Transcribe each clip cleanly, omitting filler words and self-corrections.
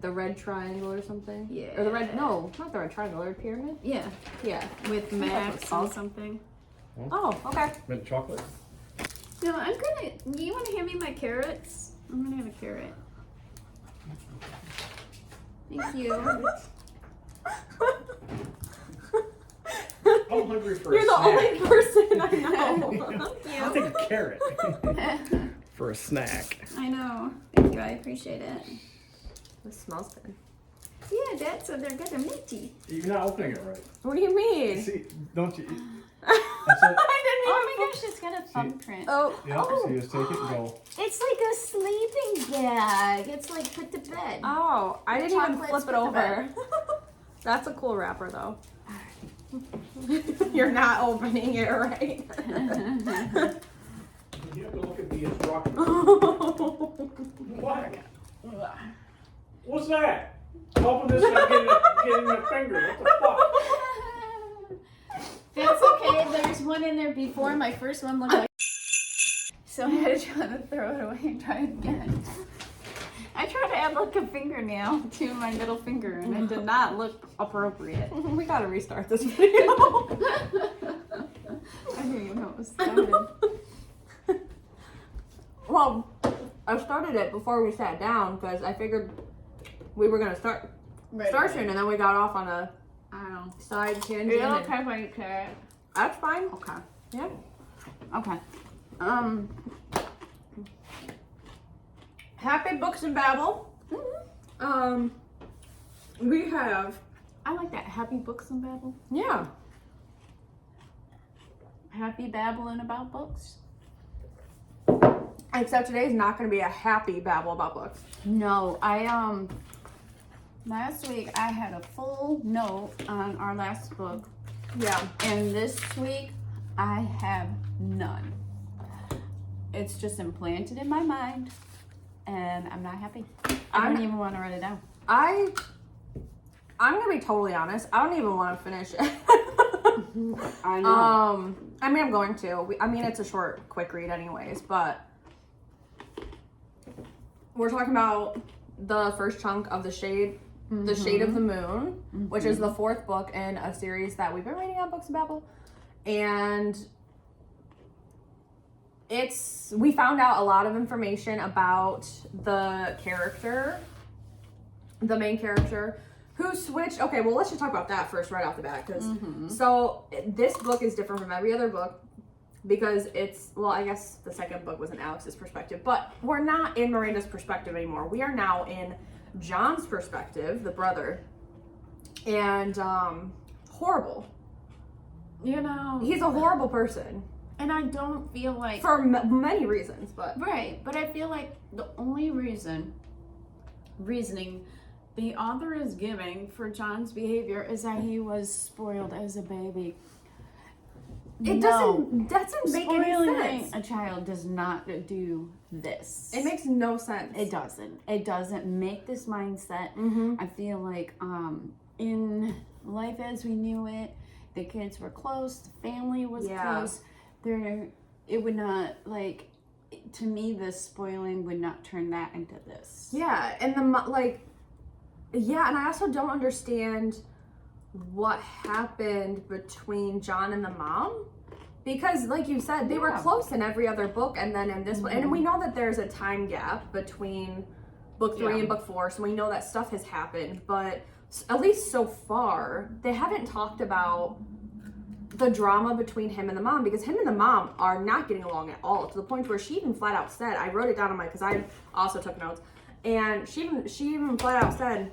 The red triangle or something? Yeah. Or the red, no, not the red triangle, the red pyramid? Yeah. Yeah. With I think that's what Max it's or called. something. Oh, okay. Mint chocolate? No, you want to hand me my carrots? I'm gonna have a carrot. Thank you. I'm hungry for You're a the snack. only person I know. I'll take a carrot for a snack. I know. Thank you. I appreciate it. This smells good. Yeah, that's so they're good. They're minty. You're not opening it right. What do you mean? See, don't you? I That's it. Oh my gosh, it's got a thumbprint. Oh, Yeah, so you just take it and go. It's like a sleeping bag. It's like put to bed. oh, I didn't even Chocolates flip it with the over. That's a cool wrapper though. You're not opening it right. You have to look at the instructions. What? What's that? Open this and get in your finger. What the fuck? That's okay. There's one in there before. My first one looked like. So I had to try to throw it away and try it again. I tried to add like a fingernail to my middle finger and it did not look appropriate. We gotta restart this video. I didn't even know it was started. Well, I started it before we sat down because I figured we were gonna start soon, and then we got off on a I don't know. side tangent. It's and- okay if I eat carrot. That's fine. Okay. Yeah. Okay. Happy Books and Babble. We have I like that. Happy Books and Babble. yeah. Happy babbling about books. Except today's not gonna be a happy babble about books. No, I last week I had a full note on our last book, Yeah. and this week I have none. It's just implanted in my mind, and I'm not happy. I don't even want to write it down. I'm gonna be totally honest. I don't even want to finish it. I know. I mean, I'm going to. I mean, it's a short, quick read, anyways. But we're talking about the first chunk of the Shade of the Moon, which is the fourth book in a series that we've been reading on Books and Babble, and we found out a lot of information about the character, the main character, who switched. Okay, well, let's just talk about that first right off the bat, because so this book is different from every other book because it's, well, I guess the second book was in Alex's perspective, but we're not in Miranda's perspective anymore. We are now in John's perspective, the brother, and horrible. You know, He's a horrible person and I don't feel like for many reasons, but right, but I feel like the only reasoning the author is giving for John's behavior is that he was spoiled as a baby. it doesn't make any Spoiling sense. a child does not do this. It makes no sense. It doesn't. It doesn't make this mindset. I feel like in life as we knew it, the kids were close, the family was close. It would not, like, to me, the spoiling would not turn that into this. Yeah, and and I also don't understand what happened between John and the mom. Because, like you said, they were close in every other book, and then in this one, and we know that there's a time gap between book 3 and book 4, so we know that stuff has happened, but at least so far, they haven't talked about the drama between him and the mom, because him and the mom are not getting along at all, to the point where she even flat out said, I wrote it down on because I also took notes, and she even flat out said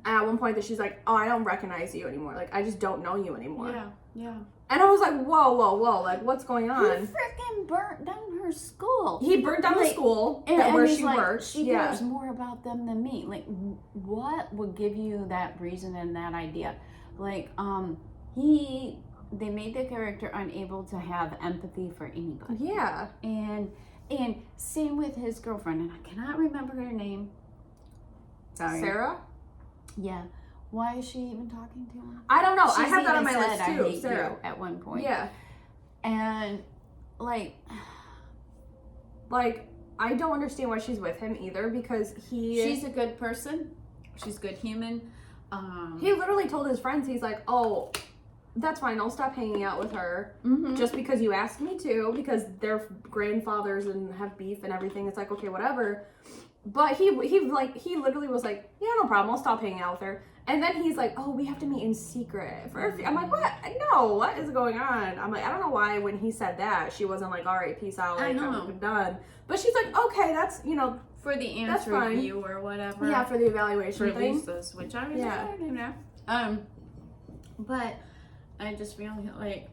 at one point that she's like, oh, I don't recognize you anymore, like, I just don't know you anymore. Yeah. And I was like, whoa, like, what's going on? He freaking burnt down her school. He burnt down the school where she worked. She knows more about them than me. Like, what would give you that reason and that idea? Like, they made the character unable to have empathy for anybody. Yeah. And same with his girlfriend, and I cannot remember her name. Sorry. Sarah? Yeah. Why is she even talking to him? I don't know. I She's have that on even my said, list "I too, hate Sarah. you," at one point. Yeah. And like I don't understand why she's with him either, because she's a good person. She's a good human. He literally told his friends, he's like, oh, that's fine, I'll stop hanging out with her just because you asked me to, because they're grandfathers and have beef and everything. It's like, okay, whatever. But he literally was like, yeah, no problem, I'll stop hanging out with her. And then he's like, oh, we have to meet in secret. I'm like, what? No, what is going on? I'm like, I don't know why when he said that, she wasn't like, all right, peace out, like, I'm done. But she's like, okay, that's, you know, for the answer review or whatever. Yeah, for the evaluation for thing. Lisa's, which I was but I just feel like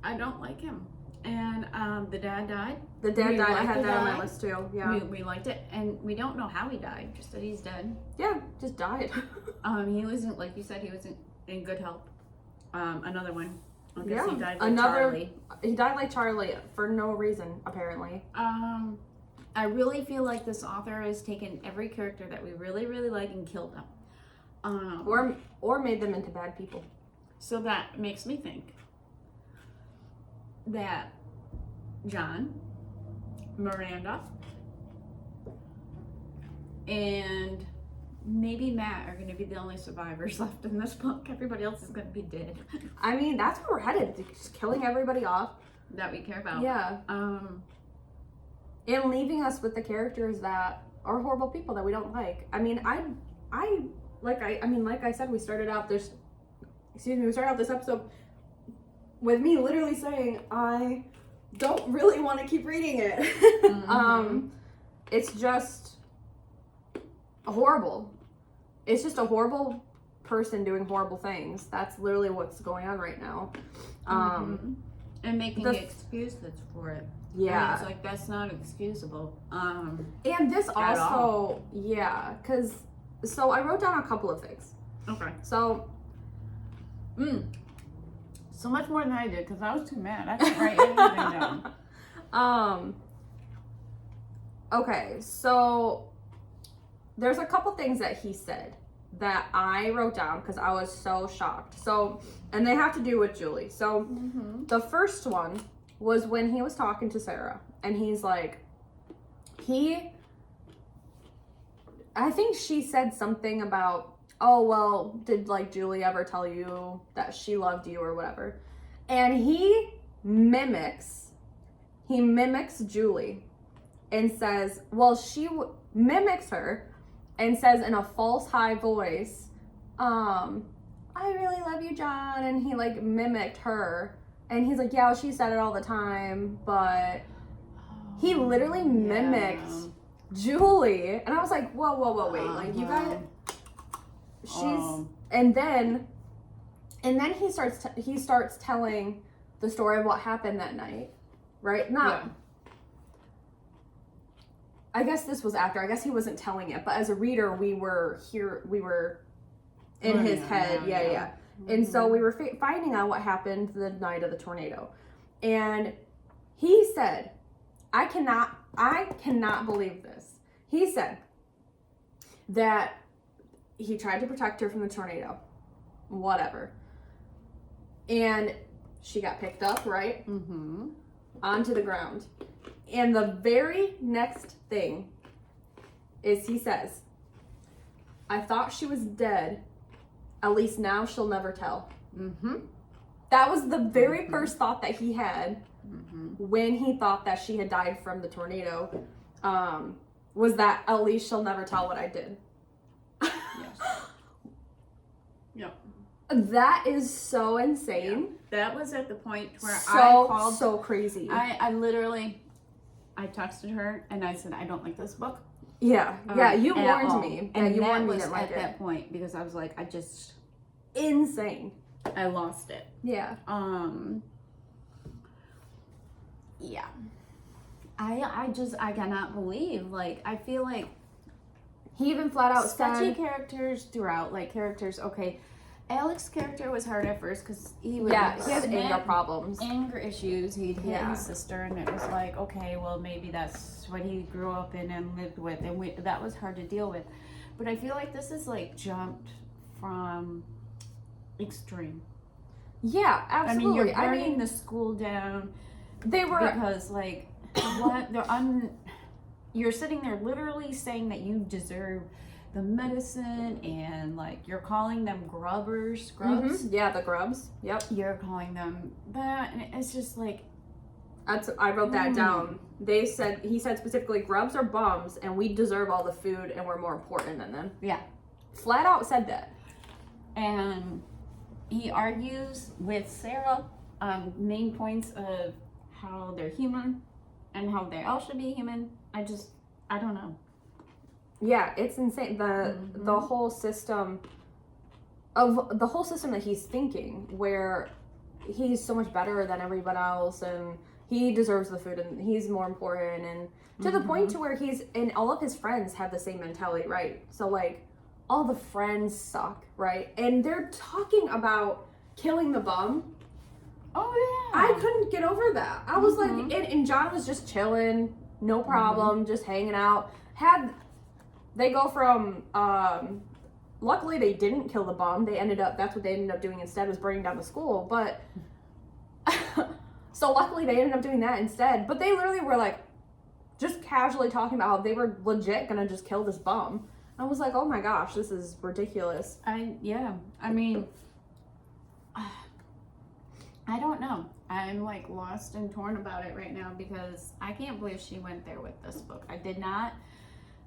I don't like him. And the dad died. The dad died. I had that on my list too. Yeah. We liked it, and we don't know how he died. Just that he's dead. Yeah, just died. He wasn't, like you said, he wasn't in good health. Another one. I guess Yeah. He died like Charlie. He died like Charlie for no reason, apparently. I really feel like this author has taken every character that we really, really like and killed them. Or made them into bad people. So that makes me think that John, Miranda, and maybe Matt are going to be the only survivors left in this book. Everybody else is going to be dead. I mean, that's where we're headed. Just killing everybody off. That we care about. Yeah. And leaving us with the characters that are horrible people that we don't like. I mean, like I said, we started out this episode with me literally saying, I don't really want to keep reading it. It's just horrible. It's just a horrible person doing horrible things. That's literally what's going on right now. And making excuses for it. Yeah. I mean, it's like, that's not excusable. And this also, yeah, because, so I wrote down a couple of things. Okay. So, so much more than I did, because I was too mad. I didn't write anything down. Okay, so there's a couple things that he said that I wrote down because I was so shocked. So, and they have to do with Julie. So, the first one was when he was talking to Sarah, and he's like, I think she said something about, oh, well, did like Julie ever tell you that she loved you or whatever? And he mimics Julie and says, well, she mimics her and says in a false high voice, I really love you, John. And he like mimicked her. And he's like, yeah, well, she said it all the time, but he literally mimicked Julie. And I was like, whoa, wait. Like, you guys, and then he starts telling the story of what happened that night, right? I guess this was after. I guess he wasn't telling it, but as a reader, we were in his head. Yeah. And so we were finding out what happened the night of the tornado. And he said, I cannot believe this. He said that he tried to protect her from the tornado, whatever. And she got picked up, right? Onto the ground. And the very next thing is he says, I thought she was dead. At least now she'll never tell. That was the very first thought that he had when he thought that she had died from the tornado. Was that at least she'll never tell what I did. That is so insane. That was at the point where so crazy. I texted her and I said, I don't like this book. Yeah, you warned me. And you warned me was to like at that point because I was like, insane. I lost it. Yeah. Yeah. I cannot believe, like, I feel like he even flat out sketchy said characters throughout, like characters, okay, Alex's character was hard at first because he has anger problems, anger issues. He'd hit his sister, and it was like, okay, well, maybe that's what he grew up in and lived with, and that was hard to deal with. But I feel like this is like jumped from extreme. Yeah, absolutely. I mean, you're burning the school down. They were because like what you're sitting there literally saying that you deserve the medicine, and like you're calling them grubs. Yeah, the grubs. Yep. You're calling them that, and it's just like, I wrote that down. He said specifically, grubs are bums, and we deserve all the food, and we're more important than them. Yeah, flat out said that. And he argues with Sarah on main points of how they're human and how they all should be human. I don't know. Yeah, it's insane. The whole system that he's thinking, where he's so much better than everyone else, and he deserves the food, and he's more important, and to the point to where and all of his friends have the same mentality, right? So like, all the friends suck, right? And they're talking about killing the bum. Oh yeah. I couldn't get over that. I was like, and John was just chilling, no problem, just hanging out. They go from, luckily they didn't kill the bum. That's what they ended up doing instead, was burning down the school. But, so luckily they ended up doing that instead. But they literally were like, just casually talking about how they were legit gonna just kill this bum. I was like, oh my gosh, this is ridiculous. I mean, I don't know. I'm like lost and torn about it right now, because I can't believe she went there with this book. I did not.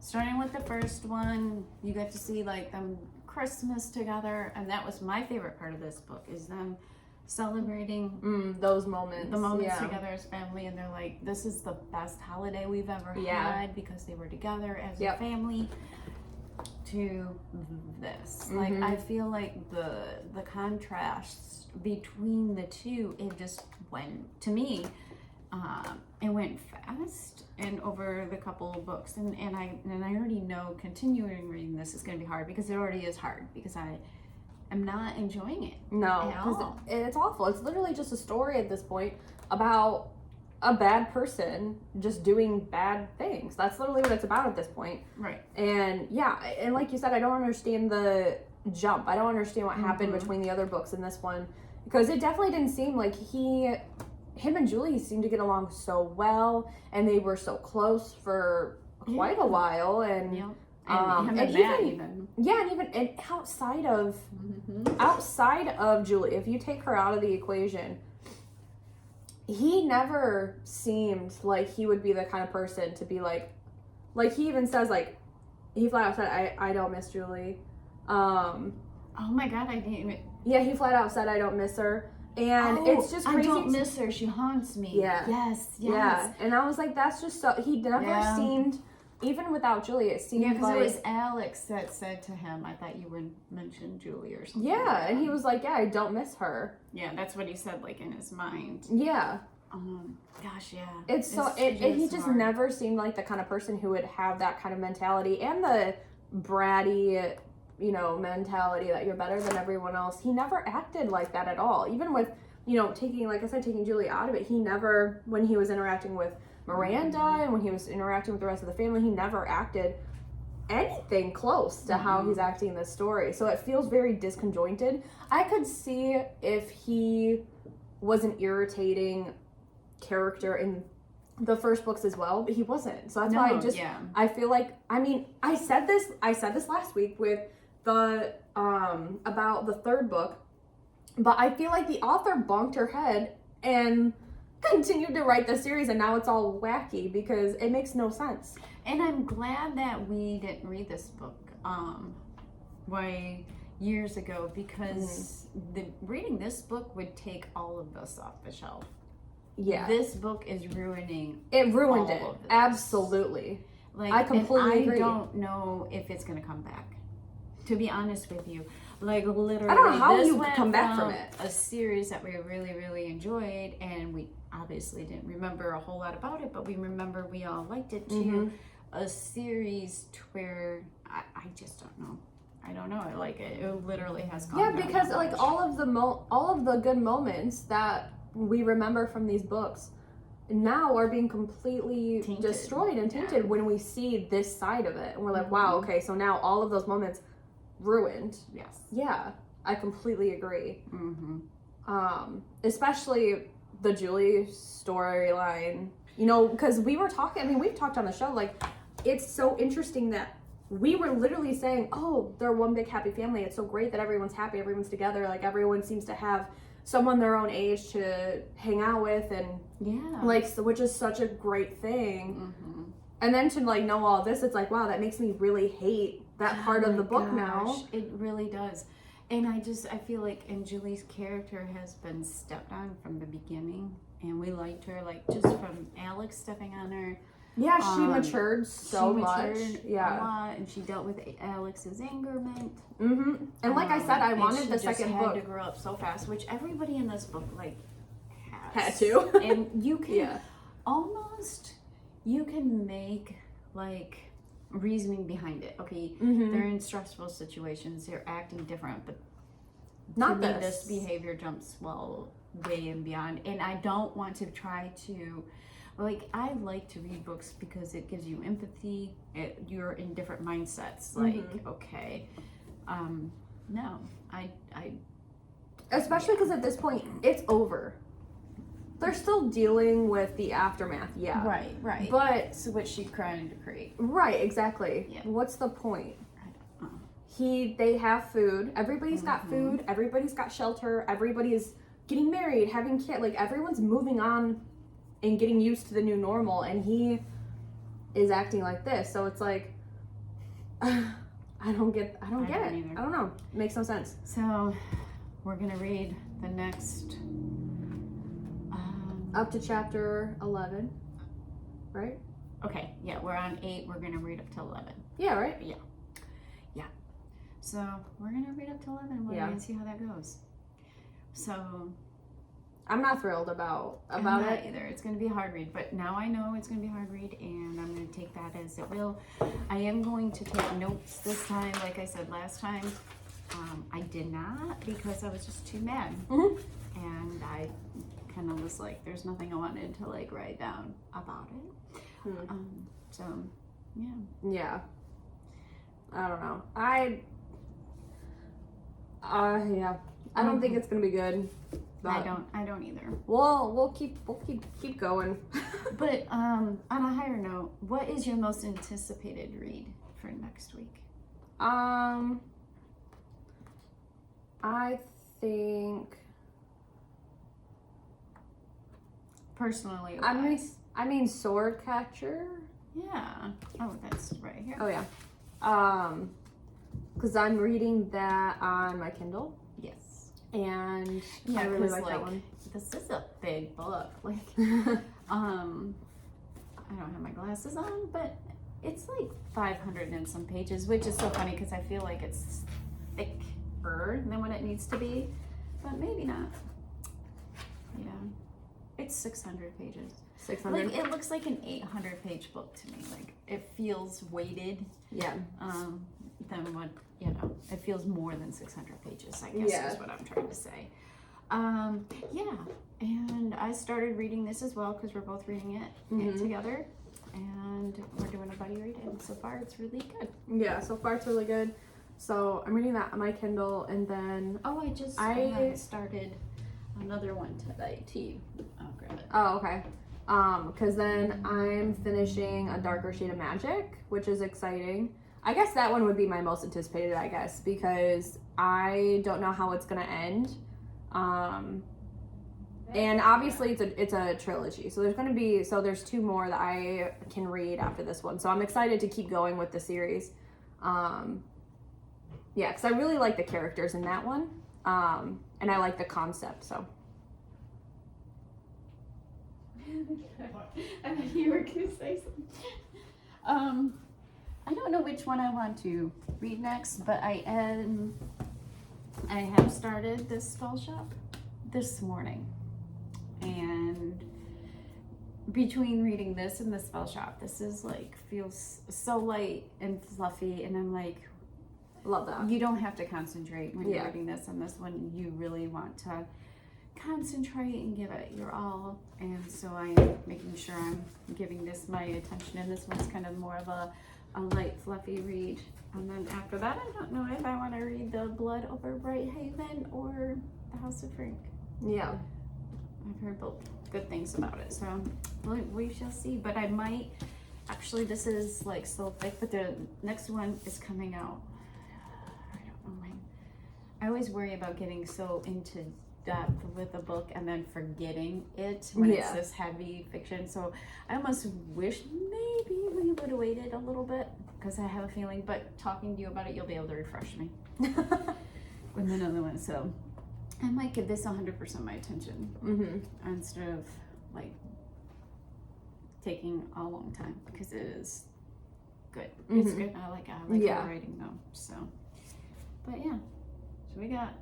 Starting with the first one, you get to see like them Christmas together, and that was my favorite part of this book, is them celebrating those moments. The moments together as family, and they're like, this is the best holiday we've ever had, because they were together as a family. To this, like, I feel like the contrasts between the two, it just went, to me, it went fast and over the couple of books, and I already know continuing reading this is going to be hard, because it already is hard, because I am not enjoying it. No, because it's awful. It's literally just a story at this point about a bad person just doing bad things. That's literally what it's about at this point. Right. And yeah, and like you said, I don't understand the jump. I don't understand what happened between the other books and this one, because it definitely didn't seem like him and Julie seemed to get along so well, and they were so close for quite a while, and even outside of Julie, if you take her out of the equation, he never seemed like he would be the kind of person to be like he even says, like, he flat out said, I don't miss Julie. Oh my God, I didn't even... Yeah, he flat out said, I don't miss her. And it's just crazy. I don't miss her. She haunts me. Yeah. Yes. Yeah. And I was like, that's just so... He never seemed... Even without Julie, it seemed like... Yeah, because it was Alex that said to him, I thought you would mention Julie or something. Yeah, and he was like, yeah, I don't miss her. Yeah, that's what he said, like, in his mind. Yeah. Gosh, yeah. He just never seemed like the kind of person who would have that kind of mentality, and the bratty, mentality that you're better than everyone else. He never acted like that at all. Even with, taking Julie out of it, he never, when he was interacting with Miranda and when he was interacting with the rest of the family, he never acted anything close to how he's acting in this story. So it feels very disconjointed. I could see if he was an irritating character in the first books as well, but he wasn't. So that's why I feel like, I said this last week with the about the third book, but I feel like the author bonked her head and continued to write the series, and now it's all wacky because it makes no sense. And I'm glad that we didn't read this book way years ago, because reading this book would take all of this off the shelf. Yeah. This book is ruining it. Ruined it. Absolutely. Like, I completely agree. I don't know if it's going to come back. To be honest with you, like, literally, I don't know how you could come back from it. A series that we really, really enjoyed, and we obviously didn't remember a whole lot about it, but we remember we all liked it too. A series to where I just don't know. I don't know. Like, it literally has gone. Yeah, because like all of the good moments that we remember from these books now are being completely destroyed and tainted when we see this side of it, and we're like, wow, okay, so now all of those moments ruined. Yes. Yeah, I completely agree. Especially the Julie storyline. You know, because we were talking, I mean, we've talked on the show, like, it's so interesting that we were literally saying, oh, they're one big happy family. It's so great that everyone's happy, everyone's together. Like, everyone seems to have someone their own age to hang out with, and like, so, which is such a great thing. And then to like know all this, it's like, wow, that makes me really hate that part of the book now. It really does. And I feel like, and Julie's character has been stepped on from the beginning, and we liked her, like, just from Alex stepping on her. Yeah, she matured so much. Yeah, a lot, and she dealt with Alex's angerment. And like I said, I wanted the second book. Had to grow up so fast, which everybody in this book like had to. And you can almost, you can make like reasoning behind it. Okay, they're in stressful situations, they're acting different, but not this behavior jumps way and beyond. And I don't want to try to. Like, I like to read books because it gives you empathy. You're in different mindsets. Like, okay, no, I. Especially because at this point, it's over. They're still dealing with the aftermath. Yeah. Right. But so what she's trying to create. Right. Exactly. Yeah. What's the point? I don't know. They have food. Everybody's got food. Everybody's got shelter. Everybody is getting married, having kids. Like, everyone's moving on and getting used to the new normal, and he is acting like this. So it's like, I don't get it. Either. I don't know. It makes no sense. So we're gonna read the next up to chapter 11, right? Okay, yeah, we're on 8. We're gonna read up to 11. Yeah, right? Yeah. So we're gonna read up to 11. We're gonna see how that goes. So I'm not thrilled about I'm not it either. It's going to be a hard read, but now I know it's going to be a hard read, and I'm going to take that as it will. I am going to take notes this time, like I said last time. I did not because I was just too mad, and I kind of was like, there's nothing I wanted to like write down about it. So yeah. I don't know. I don't think it's going to be good. I don't either. We'll keep going. But on a higher note, what is your most anticipated read for next week? I think personally, I mean Sword Catcher. Yeah. Oh, that's right here. Oh yeah. Because I'm reading that on my Kindle. Yes. And I really like that one. This is a big book. Like, I don't have my glasses on, but it's like 500 and some pages, which is so funny because I feel like it's thicker than what it needs to be, but maybe not. Yeah, it's 600 pages. 600. Like, it looks like an 800-page book to me. Like, it feels weighted. Yeah. Than what, it feels more than 600 pages, I guess is what I'm trying to say. Yeah, and I started reading this as well because we're both reading it together, and we're doing a buddy read, and so far it's really good. Yeah, so far it's really good. So I'm reading that on my Kindle, and then I started another one today too. I'll grab it. Oh, okay. Because then I'm finishing A Darker Shade of Magic, which is exciting. I guess that one would be my most anticipated, I guess, because I don't know how it's gonna end. And obviously it's a trilogy, so there's 2 more that I can read after this one. So I'm excited to keep going with the series. Yeah, because I really like the characters in that one, and I like the concept. So. I thought you were gonna say something. I don't know which one I want to read next, but I have started this spell shop this morning, and between reading this and the spell shop, this is like feels so light and fluffy, and I'm like, love that. You don't have to concentrate when you're reading this, and this one you really want to concentrate and give it your all, and so I am making sure I'm giving this my attention, and this one's kind of more of a light fluffy read. And then after that, I don't know if I want to read The Blood Over Bright Haven or The House of Frank. Yeah. I've heard both good things about it, so we shall see. But I might, actually, this is like so thick, but the next one is coming out. I don't know when. I always worry about getting so into depth with a book and then forgetting it when it's this heavy fiction. So I almost wish maybe we would have waited a little bit, because I have a feeling, but talking to you about it, you'll be able to refresh me with another one. So I might give this 100% my attention instead of like taking a long time, because it is good. It's good. I like the writing though. So, but yeah, so we got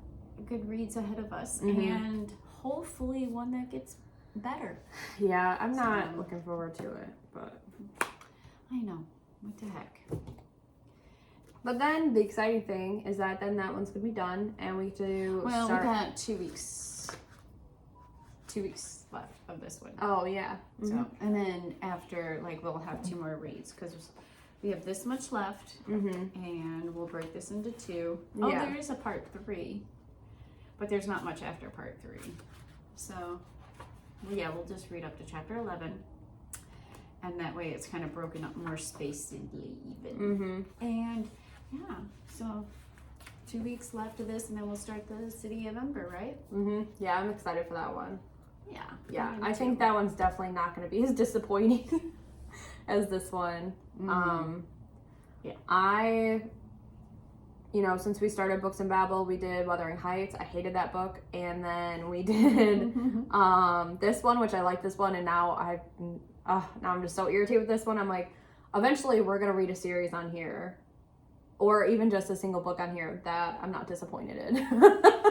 good reads ahead of us, and hopefully one that gets better. Yeah, I'm not looking forward to it, but I know. What the heck? But then the exciting thing is that then that one's gonna be done, and we do start. We got 2 weeks. 2 weeks left of this one. Oh yeah. So, and then after, like, we'll have 2 more reads, because we have this much left, and we'll break this into 2. Oh, there is a part 3, but there's not much after part 3. So, yeah, we'll just read up to chapter 11. And that way it's kind of broken up more spacedly even. And yeah, so 2 weeks left of this, and then we'll start the City of Ember, right? Yeah, I'm excited for that one. Yeah. Yeah, I think that one's definitely not going to be as disappointing as this one. Yeah. I, you know, since we started Books and Babble, we did Wuthering Heights. I hated that book. And then we did this one, which I like this one, and now I'm just so irritated with this one. I'm like, eventually we're going to read a series on here, or even just a single book on here that I'm not disappointed in.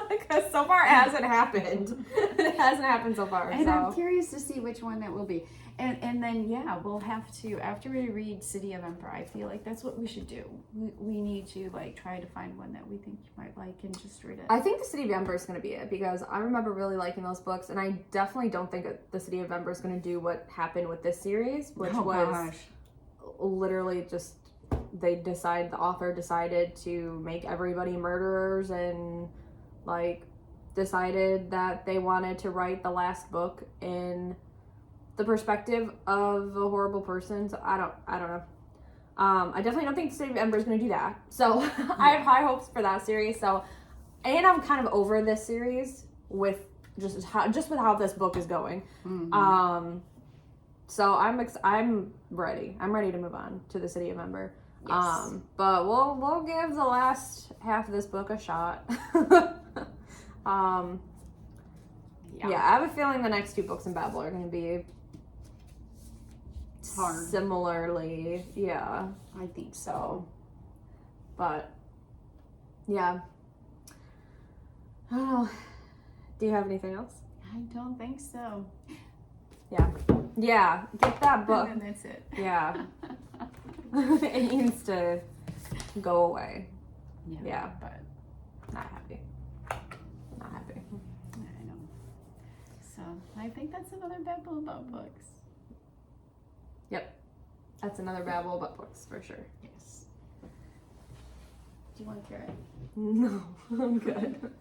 Because so far it hasn't happened. It hasn't happened so far. And I'm curious to see which one that will be. And then, yeah, we'll have to, after we read City of Emperor, I feel like that's what we should do. We need to, like, try to find one that we think you might like and just read it. I think the City of Ember is going to be it, because I remember really liking those books, and I definitely don't think the City of Ember is going to do what happened with this series, which was literally just, the author decided to make everybody murderers, and, like, decided that they wanted to write the last book in the perspective of a horrible person. So I don't know. I definitely don't think City of Ember is going to do that. So I have high hopes for that series. So, and I'm kind of over this series with just with how this book is going. So I'm ready. I'm ready to move on to the City of Ember. Yes. But we'll give the last half of this book a shot. Yeah, I have a feeling the next 2 books in Babble are going to be hard. Similarly, yeah. I think so. But, yeah. I don't know. Do you have anything else? I don't think so. Yeah. Yeah, get that book. And then that's it. Yeah. It needs to go away. Yeah. But not happy. Not happy. I know. So I think that's another Babble about books. Yep. That's another Babble about books for sure. Yes. Do you want a carrot? No, I'm good.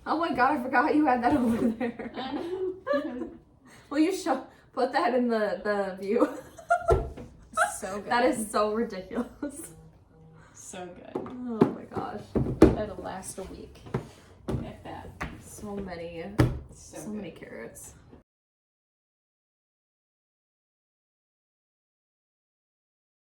Oh my god, I forgot you had that over there. I know. Will you put that in the view? So good. That is so ridiculous. So good. Oh my gosh. That'll last a week. If that. So many carrots.